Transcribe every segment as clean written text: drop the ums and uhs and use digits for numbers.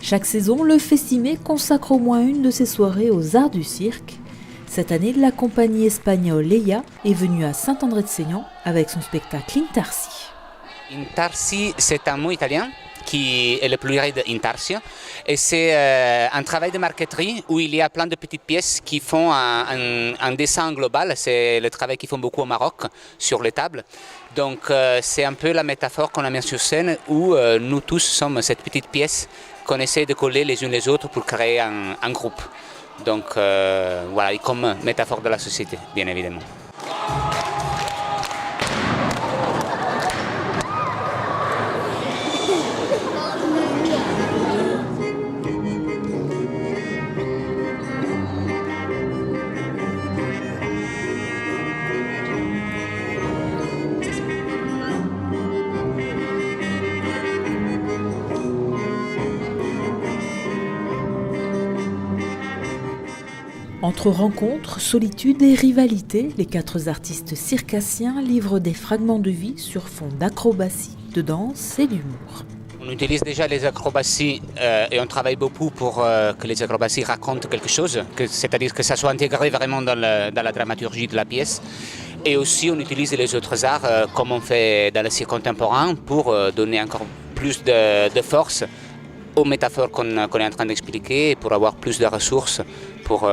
Chaque saison, le Festimé consacre au moins une de ses soirées aux arts du cirque. Cette année, la compagnie espagnole Leia est venue à Saint-André-de-Seignan avec son spectacle Intarsi. Intarsi, c'est un mot italien qui est le pluriel de Intarsio et c'est un travail de marqueterie où il y a plein de petites pièces qui font un dessin global. C'est le travail qu'ils font beaucoup au Maroc sur les tables. Donc c'est un peu la métaphore qu'on a mise sur scène où nous tous sommes cette petite pièce qu'on essaie de coller les unes les autres pour créer un groupe. Donc voilà, comme métaphore de la société, bien évidemment. Entre rencontres, solitude et rivalité, les 4 artistes circassiens livrent des fragments de vie sur fond d'acrobatie, de danse et d'humour. On utilise déjà les acrobaties et on travaille beaucoup pour que les acrobaties racontent quelque chose, c'est-à-dire que ça soit intégré vraiment dans la dramaturgie de la pièce. Et aussi on utilise les autres arts comme on fait dans le cirque contemporain pour donner encore plus de force aux métaphores qu'on est en train d'expliquer et pour avoir plus de ressources pour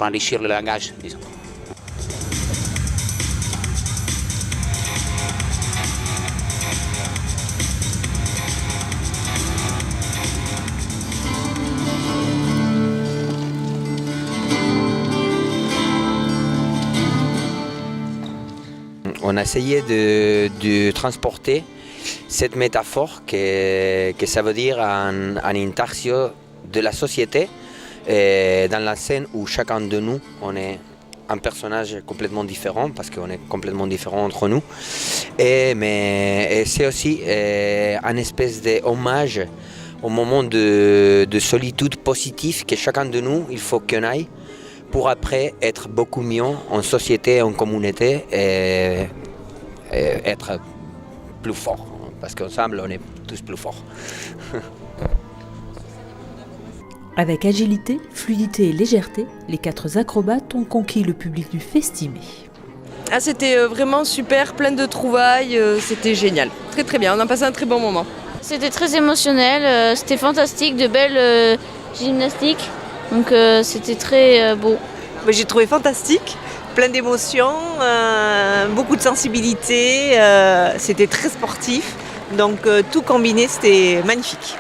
enrichir le langage, disons. On a essayé de transporter cette métaphore que ça veut dire un intarsio de la société dans la scène où chacun de nous on est un personnage complètement différent parce qu'on est complètement différent entre nous mais c'est aussi un espèce d'hommage au moment de solitude positive que chacun de nous il faut qu'on aille pour après être beaucoup mieux en société, en communauté et être plus fort. Parce qu'ensemble, on est tous plus forts. Avec agilité, fluidité et légèreté, les 4 acrobates ont conquis le public du Festimé. Ah, c'était vraiment super, plein de trouvailles, c'était génial. Très très bien, on a passé un très bon moment. C'était très émotionnel, c'était fantastique, de belles gymnastiques, donc c'était très beau. J'ai trouvé fantastique, plein d'émotions, beaucoup de sensibilité, c'était très sportif, donc tout combiné, c'était magnifique.